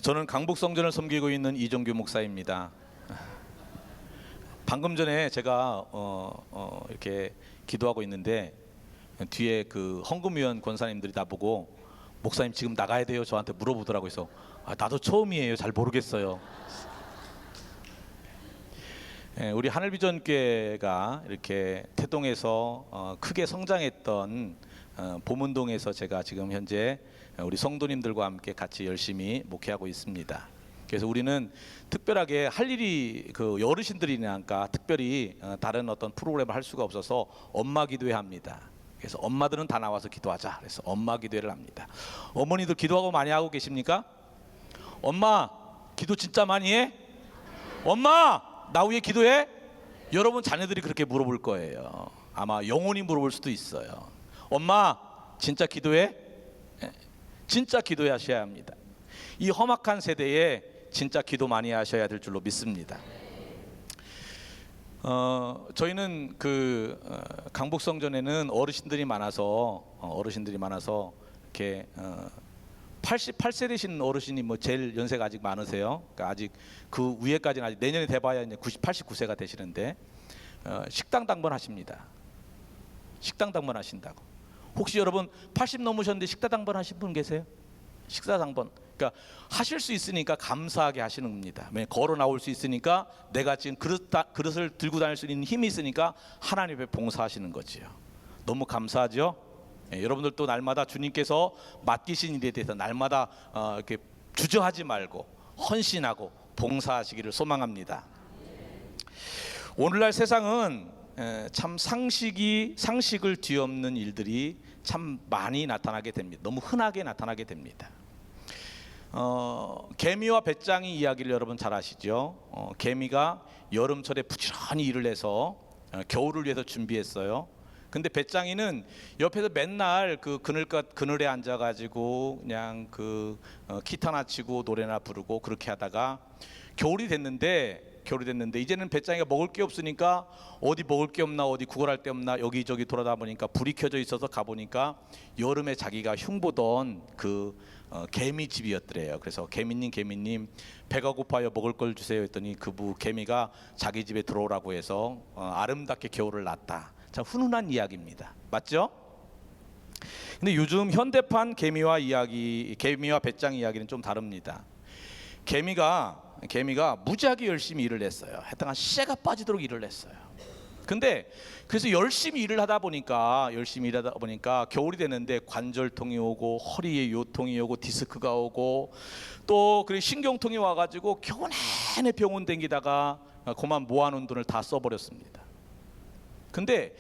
저는 강북성전을 섬기고 있는 이종규 목사입니다. 방금 전에 제가 이렇게 기도하고 있는데 뒤에 그 헌금위원 권사님들이 나보고 목사님 지금 나가야 돼요 저한테 물어보더라고요. 그래서 나도 처음이에요. 잘 모르겠어요. 우리 하늘비전교회가 이렇게 태동에서 크게 성장했던 보문동에서 제가 지금 현재 우리 성도님들과 함께 같이 열심히 목회하고 있습니다. 그래서 우리는 특별하게 할 일이 그 어르신들이니까 특별히 다른 어떤 프로그램을 할 수가 없어서 엄마 기도회 합니다. 그래서 엄마들은 다 나와서 기도하자. 그래서 엄마 기도회를 합니다. 어머니들 기도하고 많이 하고 계십니까? 엄마 기도 진짜 많이 해? 엄마 나 위해 기도해? 여러분 자녀들이 그렇게 물어볼 거예요. 아마 영원히 물어볼 수도 있어요. 엄마 진짜 기도해? 진짜 기도하셔야 합니다. 이 험악한 세대에 진짜 기도 많이 하셔야 될 줄로 믿습니다. 저희는 그 강북성전에는 어르신들이 많아서 이렇게 88세 되신 어르신이 뭐 제일 연세가 아직 많으세요. 그러니까 아직 그 위에까지는 아직 내년에 돼봐야 이제 89세가 되시는데 식당 당번하십니다. 식당 당번하신다고. 혹시 여러분 80 넘으셨는데 식사 당번 하신 분 계세요? 식사 당번. 그러니까 하실 수 있으니까 감사하게 하시는 겁니다. 걸어 나올 수 있으니까 내가 지금 그릇을 들고 다닐 수 있는 힘이 있으니까 하나님 앞에 봉사하시는 거지요. 너무 감사하죠? 여러분들도 날마다 주님께서 맡기신 일에 대해서 날마다 이렇게 주저하지 말고 헌신하고 봉사하시기를 소망합니다. 오늘날 세상은 참 상식을 뒤엎는 일들이 참 많이 나타나게 됩니다. 너무 흔하게 나타나게 됩니다. 개미와 배짱이 이야기를 여러분 잘 아시죠? 개미가 여름철에 부지런히 일을 해서 겨울을 위해서 준비했어요. 근데 배짱이는 옆에서 맨날 그 그늘에 앉아가지고 그냥 그 기타나 치고 노래나 부르고 그렇게 하다가 겨울이 됐는데 이제는 배짱이가 먹을 게 없으니까 어디 먹을 게 없나 어디 구걸할 데 없나 여기저기 돌아다 보니까 불이 켜져 있어서 가보니까 여름에 자기가 흉보던 그 개미집이었더래요. 그래서 개미님 배가 고파요 먹을 걸 주세요 했더니 개미가 자기 집에 들어오라고 해서 아름답게 겨울을 났다. 참 훈훈한 이야기입니다. 맞죠? 근데 요즘 현대판 개미와 배짱 이야기는 좀 다릅니다. 개미가 무지하게 열심히 일을 했어요. 하여튼 씨가 빠지도록 일을 했어요. 근데 그래서 열심히 일을 하다 보니까 겨울이 됐는데 관절통이 오고 허리에 요통이 오고 디스크가 오고 또 그리고 신경통이 와가지고 겨우 내내 병원 댕기다가 그만 모아놓은 돈을 다 써버렸습니다. 근데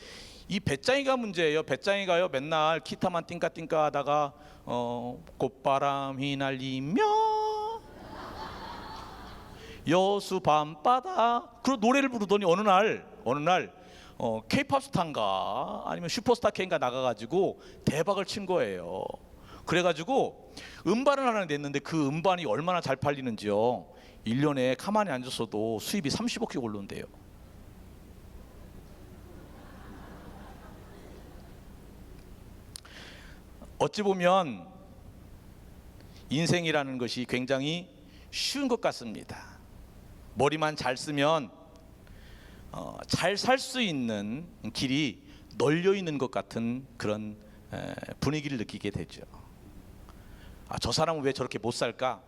이 배짱이가 문제예요. 배짱이가요 맨날 기타만 띵까띵까 하다가 꽃바람이 날리며 여수 밤바다 그런 노래를 부르더니 어느 날 K-팝 스타인가 아니면 슈퍼스타 K인가 나가가지고 대박을 친 거예요. 그래가지고 음반을 하나 냈는데 그 음반이 얼마나 잘 팔리는지요. 1년에 가만히 앉았어도 수입이 30억씩 올라온대요. 어찌 보면 인생이라는 것이 굉장히 쉬운 것 같습니다. 머리만 잘 쓰면 잘 살 수 있는 길이 널려 있는 것 같은 그런 분위기를 느끼게 되죠. 저 사람은 왜 저렇게 못 살까?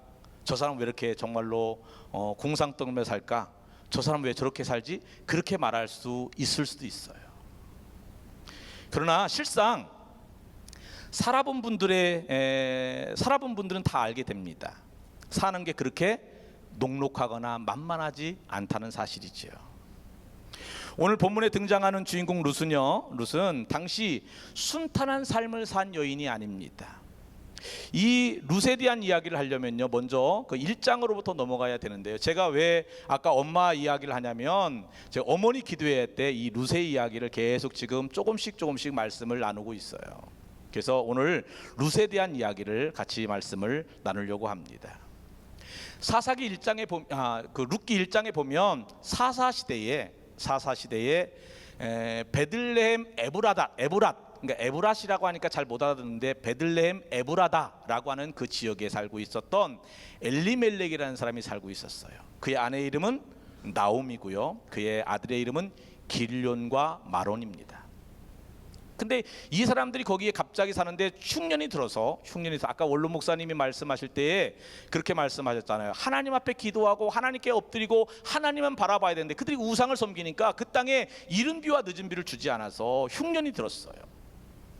저 사람은 왜 이렇게 정말로 공상떨며 살까? 저 사람은 왜 저렇게 살지? 그렇게 말할 수 있을 수도 있어요. 그러나 실상 살아본 분들은 다 알게 됩니다. 사는 게 그렇게 녹록하거나 만만하지 않다는 사실이지요. 오늘 본문에 등장하는 주인공 룻은 당시 순탄한 삶을 산 여인이 아닙니다. 이 룻에 대한 이야기를 하려면요 먼저 그 1장으로부터 넘어가야 되는데요. 제가 왜 아까 엄마 이야기를 하냐면 제가 어머니 기도회 때 이 룻의 이야기를 계속 지금 조금씩 말씀을 나누고 있어요. 그래서 오늘 룻에 대한 이야기를 같이 말씀을 나누려고 합니다. 사사기 1장에 룻기 1장에 보면 사사 시대에 베들레헴 에브랏 그러니까 에브라시라고 하니까 잘 못 알아듣는데 베들레헴 에브라다라고 하는 그 지역에 살고 있었던 엘리멜렉이라는 사람이 살고 있었어요. 그의 아내 이름은 나옴이고요. 그의 아들의 이름은 길련과 마론입니다. 근데 이 사람들이 거기에 갑자기 사는데 흉년이 들어서 아까 원로 목사님이 말씀하실 때에 그렇게 말씀하셨잖아요. 하나님 앞에 기도하고 하나님께 엎드리고 하나님만 바라봐야 되는데 그들이 우상을 섬기니까 그 땅에 이른 비와 늦은 비를 주지 않아서 흉년이 들었어요.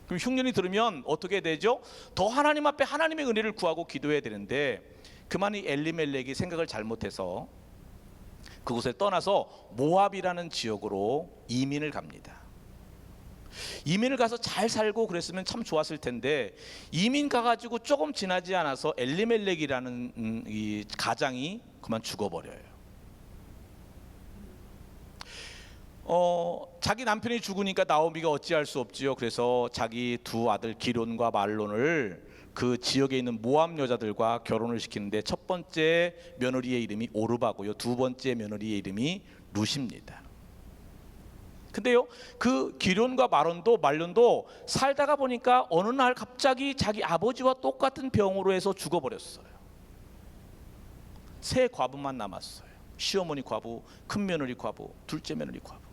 그럼 흉년이 들으면 어떻게 되죠? 더 하나님 앞에 하나님의 은혜를 구하고 기도해야 되는데 그만 이 엘리멜렉이 생각을 잘못해서 그곳을 떠나서 모압이라는 지역으로 이민을 갑니다. 이민을 가서 잘 살고 그랬으면 참 좋았을 텐데 이민 가가지고 조금 지나지 않아서 엘리멜렉이라는 이 가장이 그만 죽어버려요. 자기 남편이 죽으니까 나오미가 어찌할 수 없지요. 그래서 자기 두 아들 기론과 말론을 그 지역에 있는 모압 여자들과 결혼을 시키는데 첫 번째 며느리의 이름이 오르바고요. 두 번째 며느리의 이름이 룻입니다. 근데요, 그 기련과 말론도 살다가 보니까 어느 날 갑자기 자기 아버지와 똑같은 병으로 해서 죽어버렸어요. 세 과부만 남았어요. 시어머니 과부, 큰 며느리 과부, 둘째 며느리 과부.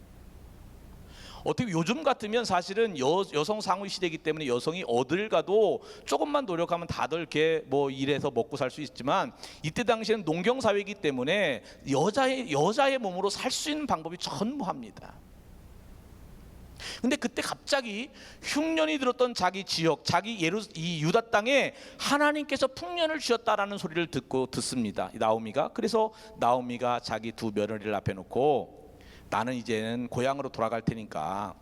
어떻게 요즘 같으면 사실은 여성 상위 시대이기 때문에 여성이 어딜 가도 조금만 노력하면 다들 이렇게 뭐 일해서 먹고 살 수 있지만 이때 당시에는 농경 사회이기 때문에 여자의 몸으로 살 수 있는 방법이 전무합니다. 근데 그때 갑자기 흉년이 들었던 자기 지역, 이 유다 땅에 하나님께서 풍년을 주셨다라는 소리를 듣습니다. 나오미가. 그래서 나오미가 자기 두 며느리를 앞에 놓고 나는 이제는 고향으로 돌아갈 테니까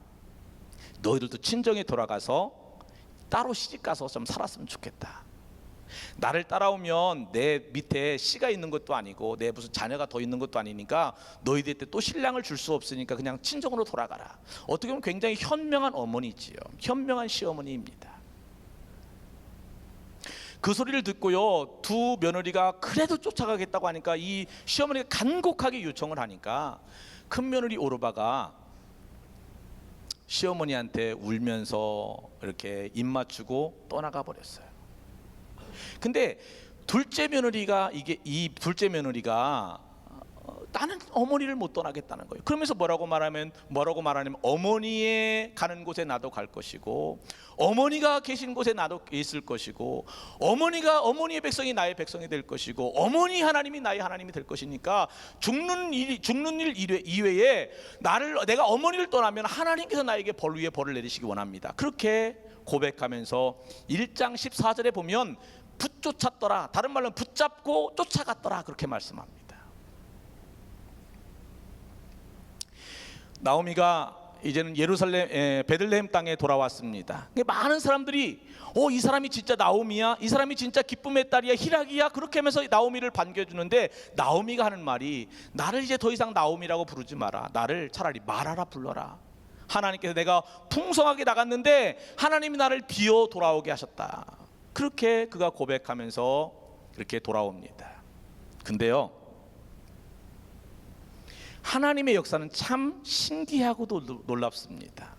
너희들도 친정에 돌아가서 따로 시집 가서 좀 살았으면 좋겠다. 나를 따라오면 내 밑에 씨가 있는 것도 아니고 내 무슨 자녀가 더 있는 것도 아니니까 너희들한테 또 신랑을 줄 수 없으니까 그냥 친정으로 돌아가라. 어떻게 보면 굉장히 현명한 어머니지요. 현명한 시어머니입니다. 그 소리를 듣고요, 두 며느리가 그래도 쫓아가겠다고 하니까 이 시어머니가 간곡하게 요청을 하니까 큰 며느리 오르바가 시어머니한테 울면서 이렇게 입 맞추고 떠나가 버렸어요. 근데 둘째 며느리가 나는 어머니를 못 떠나겠다는 거예요. 그러면서 뭐라고 말하냐면 어머니의 가는 곳에 나도 갈 것이고 어머니가 계신 곳에 나도 있을 것이고 어머니의 백성이 나의 백성이 될 것이고 어머니 하나님이 나의 하나님이 될 것이니까 죽는 일 이외에 내가 어머니를 떠나면 하나님께서 나에게 벌 위에 벌을 내리시기 원합니다. 그렇게 고백하면서 1장 14절에 보면 붙쫓았더라, 다른 말로는 붙잡고 쫓아갔더라, 그렇게 말씀합니다. 나오미가 이제는 베들레헴 땅에 돌아왔습니다. 많은 사람들이 이 사람이 진짜 나오미야, 이 사람이 진짜 기쁨의 딸이야, 희락이야, 그렇게 하면서 나오미를 반겨주는데 나오미가 하는 말이 나를 이제 더 이상 나오미라고 부르지 마라, 나를 차라리 마라라 불러라. 하나님께서 내가 풍성하게 나갔는데 하나님이 나를 비워 돌아오게 하셨다. 그렇게 그가 고백하면서 이렇게 돌아옵니다. 근데요, 하나님의 역사는 참 신기하고도 놀랍습니다.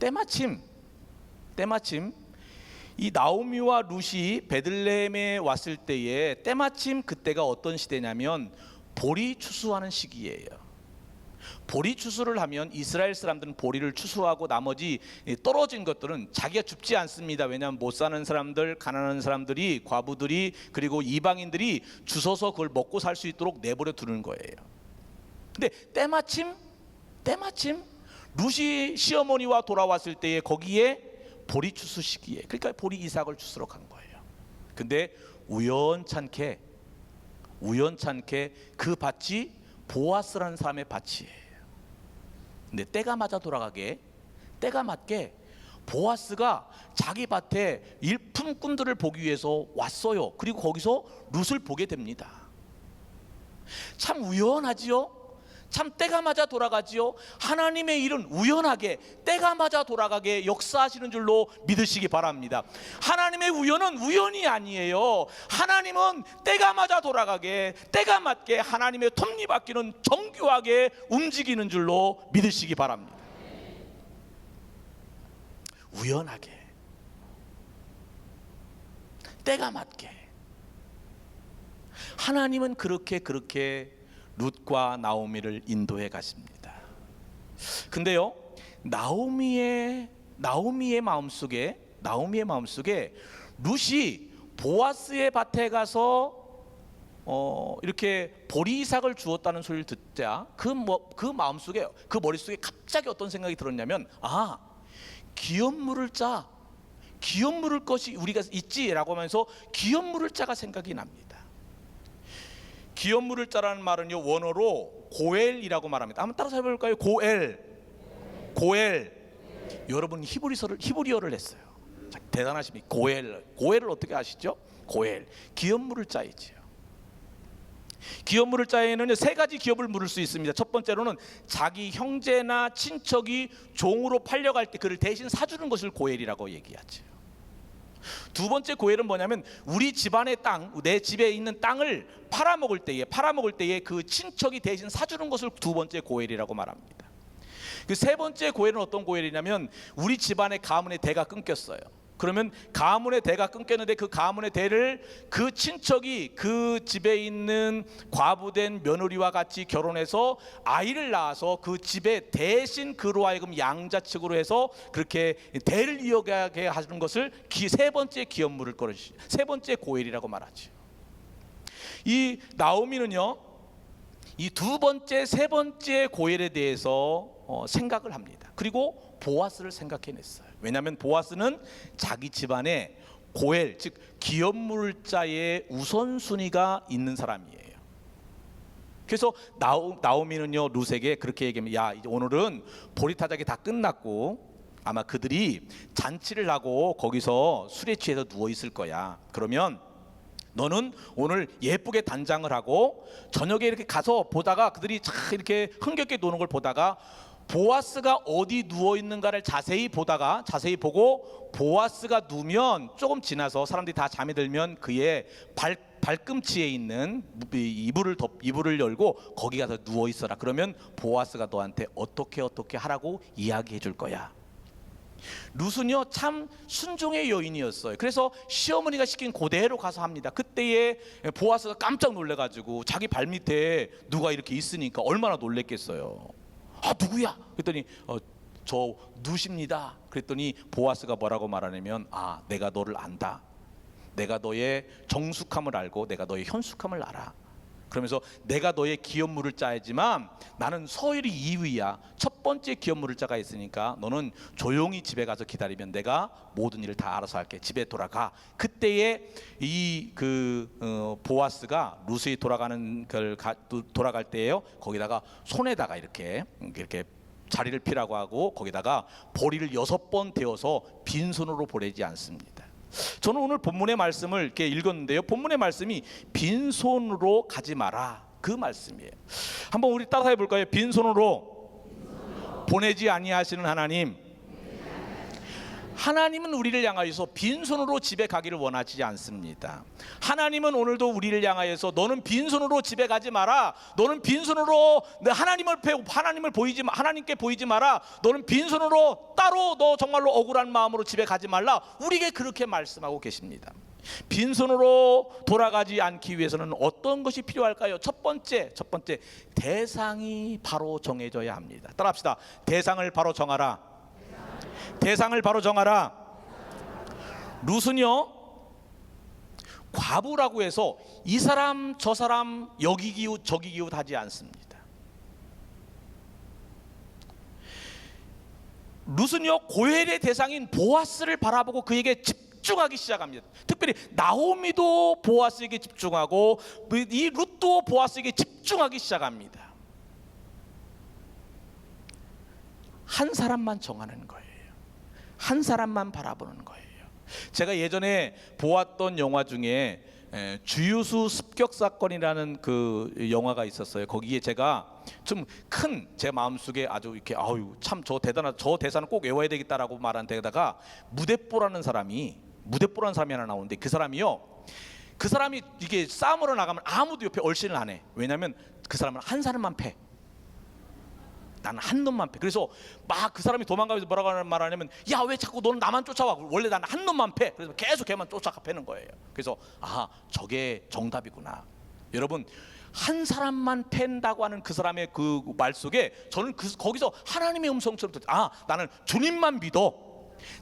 때마침 이 나오미와 룻이 베들레헴에 왔을 때에 때마침 그때가 어떤 시대냐면 보리 추수하는 시기예요. 보리 추수를 하면 이스라엘 사람들은 보리를 추수하고 나머지 떨어진 것들은 자기가 줍지 않습니다. 왜냐하면 못 사는 사람들, 가난한 사람들이, 과부들이, 그리고 이방인들이 주워서 그걸 먹고 살 수 있도록 내버려 두는 거예요. 근데 때마침 룻이 시어머니와 돌아왔을 때에 거기에 보리 추수 시기에, 그러니까 보리 이삭을 주스러 간 거예요. 근데 우연찮게 그 밭이 보아스라는 사람의 밭이에요. 근데 때가 맞게 보아스가 자기 밭에 일품꾼들을 보기 위해서 왔어요. 그리고 거기서 룻을 보게 됩니다. 참 우연하지요? 참 때가 맞아 돌아가지요? 하나님의 일은 우연하게 때가 맞아 돌아가게 역사하시는 줄로 믿으시기 바랍니다. 하나님의 우연은 우연이 아니에요. 하나님은 때가 맞아 돌아가게, 때가 맞게 하나님의 톱니바퀴는 정교하게 움직이는 줄로 믿으시기 바랍니다. 우연하게, 때가 맞게. 하나님은 그렇게 룻과 나오미를 인도해 가십니다. 근데요, 나오미의 마음속에 룻이 보아스의 밭에 가서 이렇게 보리삭을 주었다는 소리를 듣자 그 마음속에, 그 머릿속에 갑자기 어떤 생각이 들었냐면, 기업 물을 것이 우리가 있지라고 하면서 기업 물을 자가 생각이 납니다. 기업 물을 자라는 말은요, 원어로 고엘이라고 말합니다. 한번 따라서 해볼까요? 고엘. 여러분 히브리어를 했어요. 자, 대단하십니다. 고엘을 어떻게 아시죠? 고엘, 기업 물을 자이지요. 기업 물을 자에는 세 가지 기업을 물을 수 있습니다. 첫 번째로는 자기 형제나 친척이 종으로 팔려갈 때 그를 대신 사주는 것을 고엘이라고 얘기하죠. 두 번째 고엘은 뭐냐면, 우리 집안의 땅, 내 집에 있는 땅을 팔아먹을 때에 그 친척이 대신 사주는 것을 두 번째 고엘이라고 말합니다. 그 세 번째 고엘은 어떤 고엘이냐면, 우리 집안의 가문의 대가 끊겼어요. 그러면 가문의 대가 끊겼는데 그 가문의 대를 그 친척이 그 집에 있는 과부된 며느리와 같이 결혼해서 아이를 낳아서 그 집에 대신 그로 하여금 양자측으로 해서 그렇게 대를 이어가게 하는 것을 세 번째 기업 물을 것이, 세 번째 고엘이라고 말하죠. 이 나오미는요, 이 두 번째, 세 번째 고엘에 대해서 생각을 합니다. 그리고 보아스를 생각해냈어요. 왜냐하면 보아스는 자기 집안에 고엘, 즉 기업 물자의 우선순위가 있는 사람이에요. 그래서 나오미는요, 룻에게 그렇게 얘기합니다. 이제 오늘은 보리타작이 다 끝났고 아마 그들이 잔치를 하고 거기서 술에 취해서 누워 있을 거야. 그러면 너는 오늘 예쁘게 단장을 하고 저녁에 이렇게 가서 보다가, 그들이 이렇게 흥겹게 노는 걸 보다가 보아스가 어디 누워 있는가를 자세히 보고 보아스가 누우면 조금 지나서 사람들이 다 잠이 들면 그의 발꿈치에 있는 이불을 열고 거기 가서 누워 있어라. 그러면 보아스가 너한테 어떻게 하라고 이야기해 줄 거야. 룻은요, 참 순종의 여인이었어요. 그래서 시어머니가 시킨 그대로 가서 합니다. 그때에 보아스가 깜짝 놀래가지고 자기 발밑에 누가 이렇게 있으니까 얼마나 놀랬겠어요. 누구야? 그랬더니 저 룻입니다. 그랬더니 보아스가 뭐라고 말하냐면, 내가 너를 안다. 내가 너의 정숙함을 알고 내가 너의 현숙함을 알아. 그러면서 내가 너의 기업 물을 짜야지만 나는 서열이 2위야. 첫 번째 기업 물을 짜가 있으니까 너는 조용히 집에 가서 기다리면 내가 모든 일을 다 알아서 할게. 집에 돌아가. 그때에 보아스가 룻이 돌아갈 때에요, 거기다가 손에다가 이렇게 자리를 피라고 하고 거기다가 보리를 6번 데워서 빈손으로 보내지 않습니다. 저는 오늘 본문의 말씀을 이렇게 읽었는데요, 본문의 말씀이 빈손으로 가지 마라, 그 말씀이에요. 한번 우리 따라서 해볼까요? 빈손으로 보내지 아니하시는 하나님. 하나님은 우리를 향하여서 빈손으로 집에 가기를 원하지 않습니다. 하나님은 오늘도 우리를 향하여서 너는 빈손으로 집에 가지 마라. 너는 빈손으로 하나님께 보이지 마라. 너는 빈손으로 따로 너 정말로 억울한 마음으로 집에 가지 말라. 우리에게 그렇게 말씀하고 계십니다. 빈손으로 돌아가지 않기 위해서는 어떤 것이 필요할까요? 첫 번째 대상이 바로 정해져야 합니다. 따라합시다. 대상을 바로 정하라. 대상을 바로 정하라. 룻은요, 과부라고 해서 이 사람 저 사람 여기 기웃 저기 기웃 하지 않습니다. 룻은요, 고엘의 대상인 보아스를 바라보고 그에게 집중하기 시작합니다. 특별히 나오미도 보아스에게 집중하고 이 룻도 보아스에게 집중하기 시작합니다. 한 사람만 정하는 거예요. 한 사람만 바라보는 거예요. 제가 예전에 보았던 영화 중에 주유수 습격 사건이라는 그 영화가 있었어요. 거기에 제가 좀 큰 제 마음속에 아주 이렇게 참 저 대사는 꼭 외워야 되겠다라고 말한 데다가 무대뽀라는 사람이 하나 나오는데 그 사람이 이게 싸움으로 나가면 아무도 옆에 얼씬을 안 해. 왜냐하면 그 사람은 한 사람만 패. 나는 한 놈만 패. 그래서 막 그 사람이 도망가면서 뭐라고 말하냐면, 야, 왜 자꾸 너는 나만 쫓아와? 원래 나는 한 놈만 패. 그래서 계속 걔만 쫓아가 패는 거예요. 그래서 저게 정답이구나. 여러분, 한 사람만 팬다고 하는 그 사람의 그 말 속에 저는 거기서 하나님의 음성처럼 나는 주님만 믿어.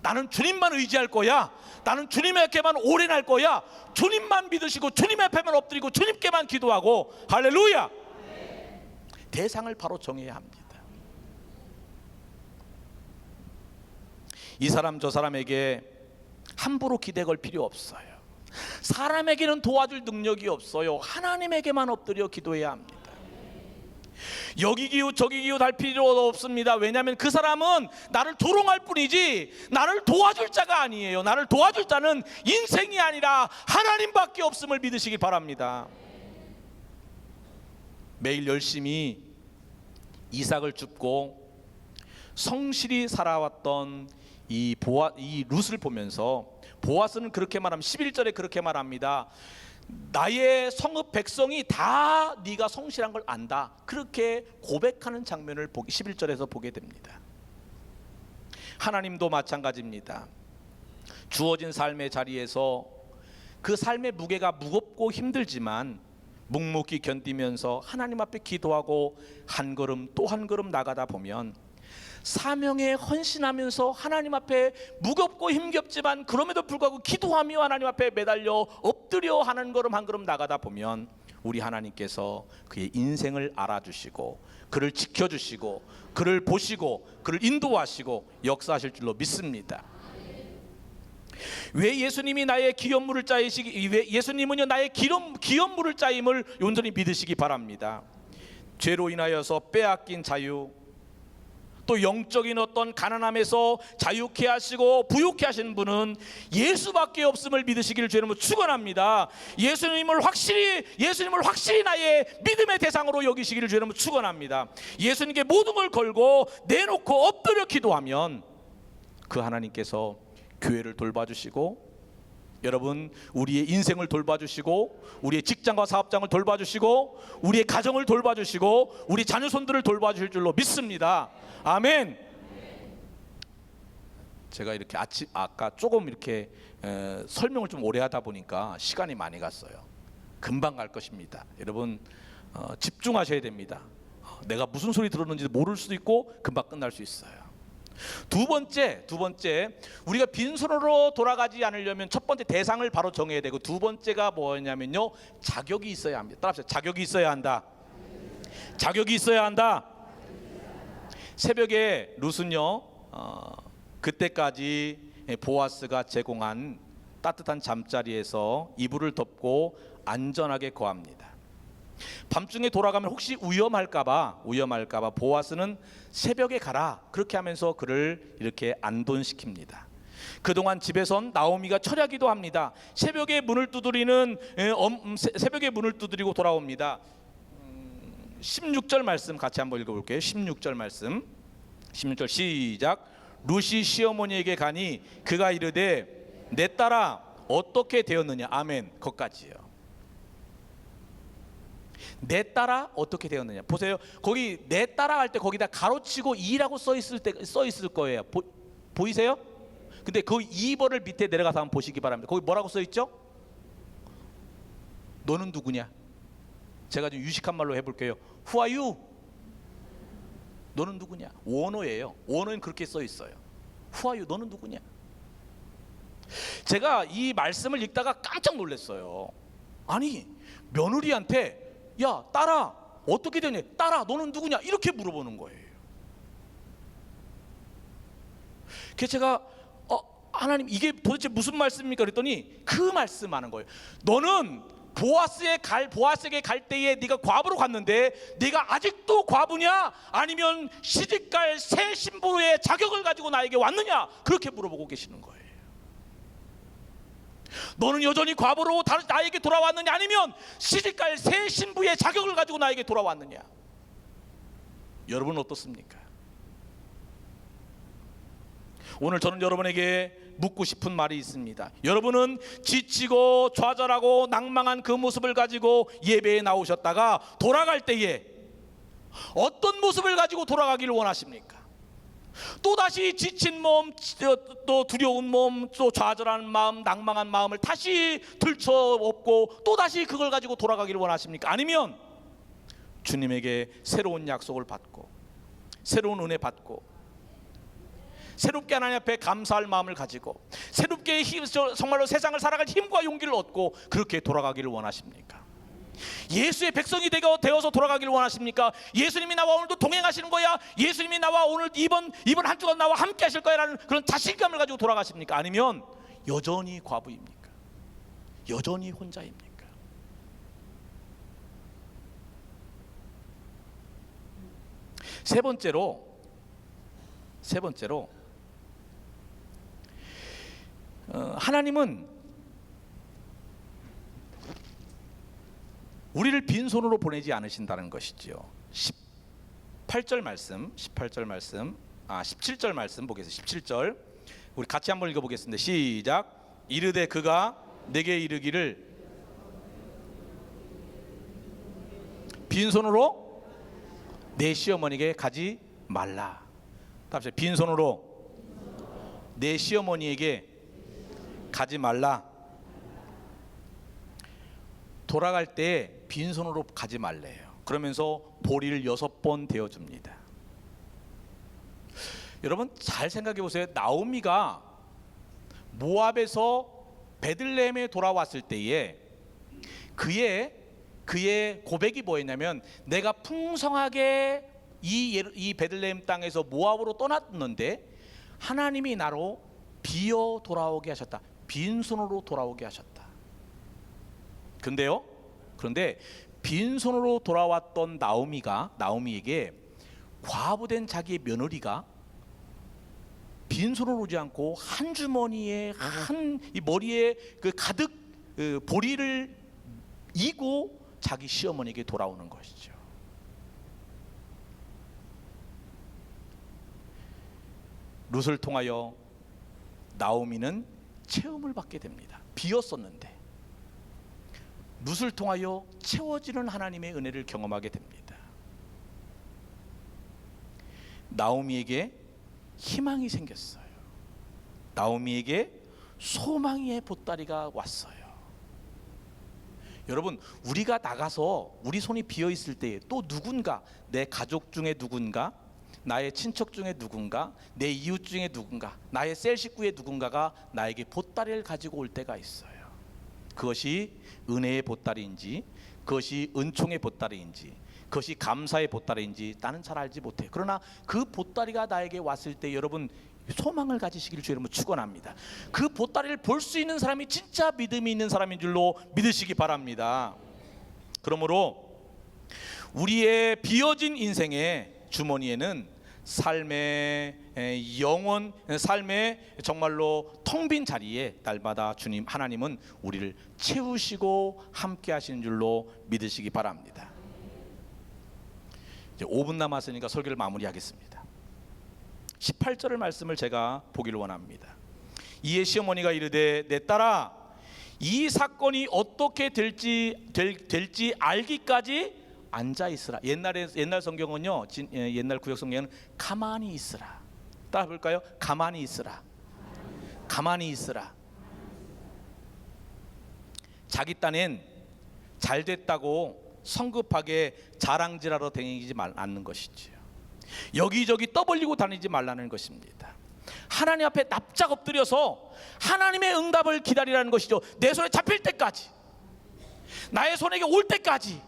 나는 주님만 의지할 거야. 나는 주님에게만 오래 날 거야. 주님만 믿으시고 주님 앞에만 엎드리고 주님께만 기도하고. 할렐루야. 대상을 바로 정해야 합니다. 이 사람 저 사람에게 함부로 기대 걸 필요 없어요. 사람에게는 도와줄 능력이 없어요. 하나님에게만 엎드려 기도해야 합니다. 여기 기웃 저기 기웃 할 필요도 없습니다. 왜냐하면 그 사람은 나를 조롱할 뿐이지 나를 도와줄 자가 아니에요. 나를 도와줄 자는 인생이 아니라 하나님밖에 없음을 믿으시기 바랍니다. 매일 열심히 이삭을 줍고 성실히 살아왔던 이 룻을 보면서 보아스는 그렇게 말하면 11절에 그렇게 말합니다. 나의 성읍 백성이 다 네가 성실한 걸 안다. 그렇게 고백하는 장면을 11절에서 보게 됩니다. 하나님도 마찬가지입니다. 주어진 삶의 자리에서 그 삶의 무게가 무겁고 힘들지만 묵묵히 견디면서 하나님 앞에 기도하고 한 걸음 또 한 걸음 나가다 보면 사명에 헌신하면서 하나님 앞에 무겁고 힘겹지만 그럼에도 불구하고 기도하며 하나님 앞에 매달려 엎드려 하는 걸음 한 걸음 나가다 보면 우리 하나님께서 그의 인생을 알아주시고 그를 지켜주시고 그를 보시고 그를 인도하시고 역사하실 줄로 믿습니다. 왜 예수님이 나의 기업물을 짜이시기, 왜 예수님은요 나의 기업물을 짜임을 온전히 믿으시기 바랍니다. 죄로 인하여서 빼앗긴 자유, 또 영적인 어떤 가난함에서 자유케 하시고 부유케 하신 분은 예수밖에 없음을 믿으시기를 주님으로 축원합니다. 예수님을 확실히 나의 믿음의 대상으로 여기시기를 주님으로 축원합니다. 예수님께 모든 걸 걸고 내놓고 엎드려 기도하면 그 하나님께서 교회를 돌봐주시고 여러분 우리의 인생을 돌봐주시고 우리의 직장과 사업장을 돌봐주시고 우리의 가정을 돌봐주시고 우리 자녀손들을 돌봐주실 줄로 믿습니다. 아멘. 제가 이렇게 아까 조금 이렇게 설명을 좀 오래 하다 보니까 시간이 많이 갔어요. 금방 갈 것입니다. 여러분 집중하셔야 됩니다. 내가 무슨 소리 들었는지 모를 수도 있고 금방 끝날 수 있어요. 두 번째 우리가 빈손으로 돌아가지 않으려면 첫 번째 대상을 바로 정해야 되고 두 번째가 뭐냐면요 자격이 있어야 합니다. 따라합시다. 자격이 있어야 한다. 자격이 있어야 한다. 새벽에 룻은요 그때까지 보아스가 제공한 따뜻한 잠자리에서 이불을 덮고 안전하게 거합니다. 밤중에 돌아가면 혹시 위험할까봐 보아스는 새벽에 가라 그렇게 하면서 그를 이렇게 안돈시킵니다. 그동안 집에선 나오미가 철야기도 합니다. 새벽에 문을 두드리고 돌아옵니다. 16절 말씀 같이 한번 읽어볼게요. 16절 말씀 16절 시작. 룻이 시어머니에게 가니 그가 이르되 내 딸아 어떻게 되었느냐. 아멘. 거기까지요. 내 딸아 어떻게 되었느냐. 보세요. 거기 내 딸아 할 때 거기다 가로치고 이라고 써 있을 거예요. 보이세요? 근데 그 2번을 밑에 내려가서 한번 보시기 바랍니다. 거기 뭐라고 써 있죠? 너는 누구냐? 제가 좀 유식한 말로 해볼게요. Who are you? 너는 누구냐? 원어예요. 원어는 그렇게 써 있어요. Who are you? 너는 누구냐? 제가 이 말씀을 읽다가 깜짝 놀랐어요. 아니 며느리한테 야 딸아 어떻게 되냐, 딸아 너는 누구냐 이렇게 물어보는 거예요. 그래서 제가 하나님 이게 도대체 무슨 말씀입니까 그랬더니 그 말씀하는 거예요. 너는 보아스에게 갈 때에 네가 과부로 갔는데 네가 아직도 과부냐 아니면 시집갈 새 신부의 자격을 가지고 나에게 왔느냐 그렇게 물어보고 계시는 거예요. 너는 여전히 과부로 나에게 돌아왔느냐 아니면 시집갈 새 신부의 자격을 가지고 나에게 돌아왔느냐. 여러분은 어떻습니까? 오늘 저는 여러분에게 묻고 싶은 말이 있습니다. 여러분은 지치고 좌절하고 낭망한 그 모습을 가지고 예배에 나오셨다가 돌아갈 때에 어떤 모습을 가지고 돌아가기를 원하십니까? 또다시 지친 몸, 또 두려운 몸, 또 좌절한 마음, 낭망한 마음을 다시 들쳐업고 또다시 그걸 가지고 돌아가기를 원하십니까? 아니면 주님에게 새로운 약속을 받고 새로운 은혜 받고 새롭게 하나님 앞에 감사할 마음을 가지고 새롭게 정말로 세상을 살아갈 힘과 용기를 얻고 그렇게 돌아가기를 원하십니까? 예수의 백성이 되어서 돌아가기를 원하십니까? 예수님이 나와 오늘도 동행하시는 거야, 예수님이 나와 오늘 이번 한 주간 나와 함께 하실 거야 라는 그런 자신감을 가지고 돌아가십니까? 아니면 여전히 과부입니까? 여전히 혼자입니까? 세 번째로 하나님은 우리를 빈손으로 보내지 않으신다는 것이지요. 17절 말씀 보겠습니다. 17절 우리 같이 한번 읽어보겠습니다. 시작. 이르되 그가 내게 이르기를 빈손으로 내 시어머니에게 가지 말라. 답시다. 빈손으로 내 시어머니에게 가지 말라. 돌아갈 때 빈손으로 가지 말래요. 그러면서 보리를 6번 데워줍니다. 여러분 잘 생각해 보세요. 나오미가 모압에서 베들레헴에 돌아왔을 때에 그의 고백이 뭐였냐면, 내가 풍성하게 이 베들레헴 땅에서 모압으로 떠났는데 하나님이 나로 비어 돌아오게 하셨다. 빈손으로 돌아오게 하셨다. 그런데 빈손으로 돌아왔던 나오미에게 과부된 자기의 며느리가 빈손으로 오지 않고 한 주머니에 이 머리에 그 가득 보리를 이고 자기 시어머니에게 돌아오는 것이죠. 룻을 통하여 나오미는 체험을 받게 됩니다. 비었었는데 룻을 통하여 채워지는 하나님의 은혜를 경험하게 됩니다. 나오미에게 희망이 생겼어요. 나오미에게 소망의 보따리가 왔어요. 여러분, 우리가 나가서 우리 손이 비어 있을 때에 또 누군가, 내 가족 중에 누군가, 나의 친척 중에 누군가, 내 이웃 중에 누군가, 나의 셀 식구의 누군가가 나에게 보따리를 가지고 올 때가 있어요. 그것이 은혜의 보따리인지, 그것이 은총의 보따리인지, 그것이 감사의 보따리인지 나는 잘 알지 못해요. 그러나 그 보따리가 나에게 왔을 때 여러분 소망을 가지시기를 주의 이름으로 축원합니다. 그 보따리를 볼 수 있는 사람이 진짜 믿음이 있는 사람인 줄로 믿으시기 바랍니다. 그러므로 우리의 비어진 인생의 주머니에는 삶의 영원, 삶의 정말로 텅 빈 자리에 날마다 하나님은 우리를 채우시고 함께 하시는 줄로 믿으시기 바랍니다. 이제 5분 남았으니까 설교를 마무리하겠습니다. 18절의 말씀을 제가 보기를 원합니다. 이에 시어머니가 이르되 내 딸아, 이 사건이 어떻게 될지 알기까지 앉아 있으라. 옛날 성경은요, 옛날 구약 성경은 가만히 있으라. 따라 볼까요? 가만히 있으라. 가만히 있으라. 자기 딴엔 잘 됐다고 성급하게 자랑질하러 다니지 않는 것이지요. 여기저기 떠벌리고 다니지 말라는 것입니다. 하나님 앞에 납작 엎드려서 하나님의 응답을 기다리라는 것이죠. 내 손에 잡힐 때까지, 나의 손에게 올 때까지,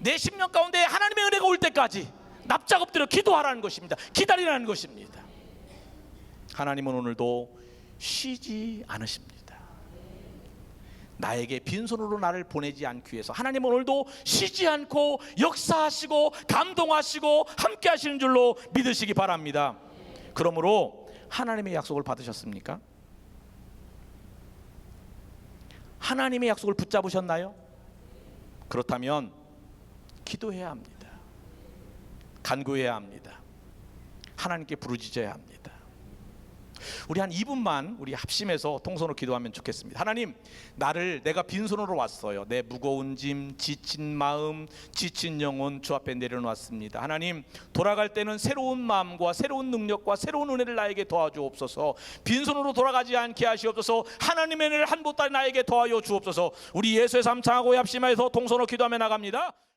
내 심령 가운데 하나님의 은혜가 올 때까지 납작 엎드려 기도하라는 것입니다. 기다리라는 것입니다. 하나님은 오늘도 쉬지 않으십니다. 나에게 빈손으로 나를 보내지 않기 위해서 하나님은 오늘도 쉬지 않고 역사하시고 감동하시고 함께 하시는 줄로 믿으시기 바랍니다. 그러므로 하나님의 약속을 받으셨습니까? 하나님의 약속을 붙잡으셨나요? 그렇다면 기도해야 합니다. 간구해야 합니다. 하나님께 부르짖어야 합니다. 우리 한 2분만 우리 합심해서 통성으로 기도하면 좋겠습니다. 하나님, 내가 빈손으로 왔어요. 내 무거운 짐, 지친 마음, 지친 영혼 주 앞에 내려놓았습니다. 하나님, 돌아갈 때는 새로운 마음과 새로운 능력과 새로운 은혜를 나에게 도와주옵소서. 빈손으로 돌아가지 않게 하시옵소서. 하나님의 은혜를 한 보따리 나에게 더하여 주옵소서. 우리 예수의 삶 창하고 합심해서 통성으로 기도하며 나갑니다.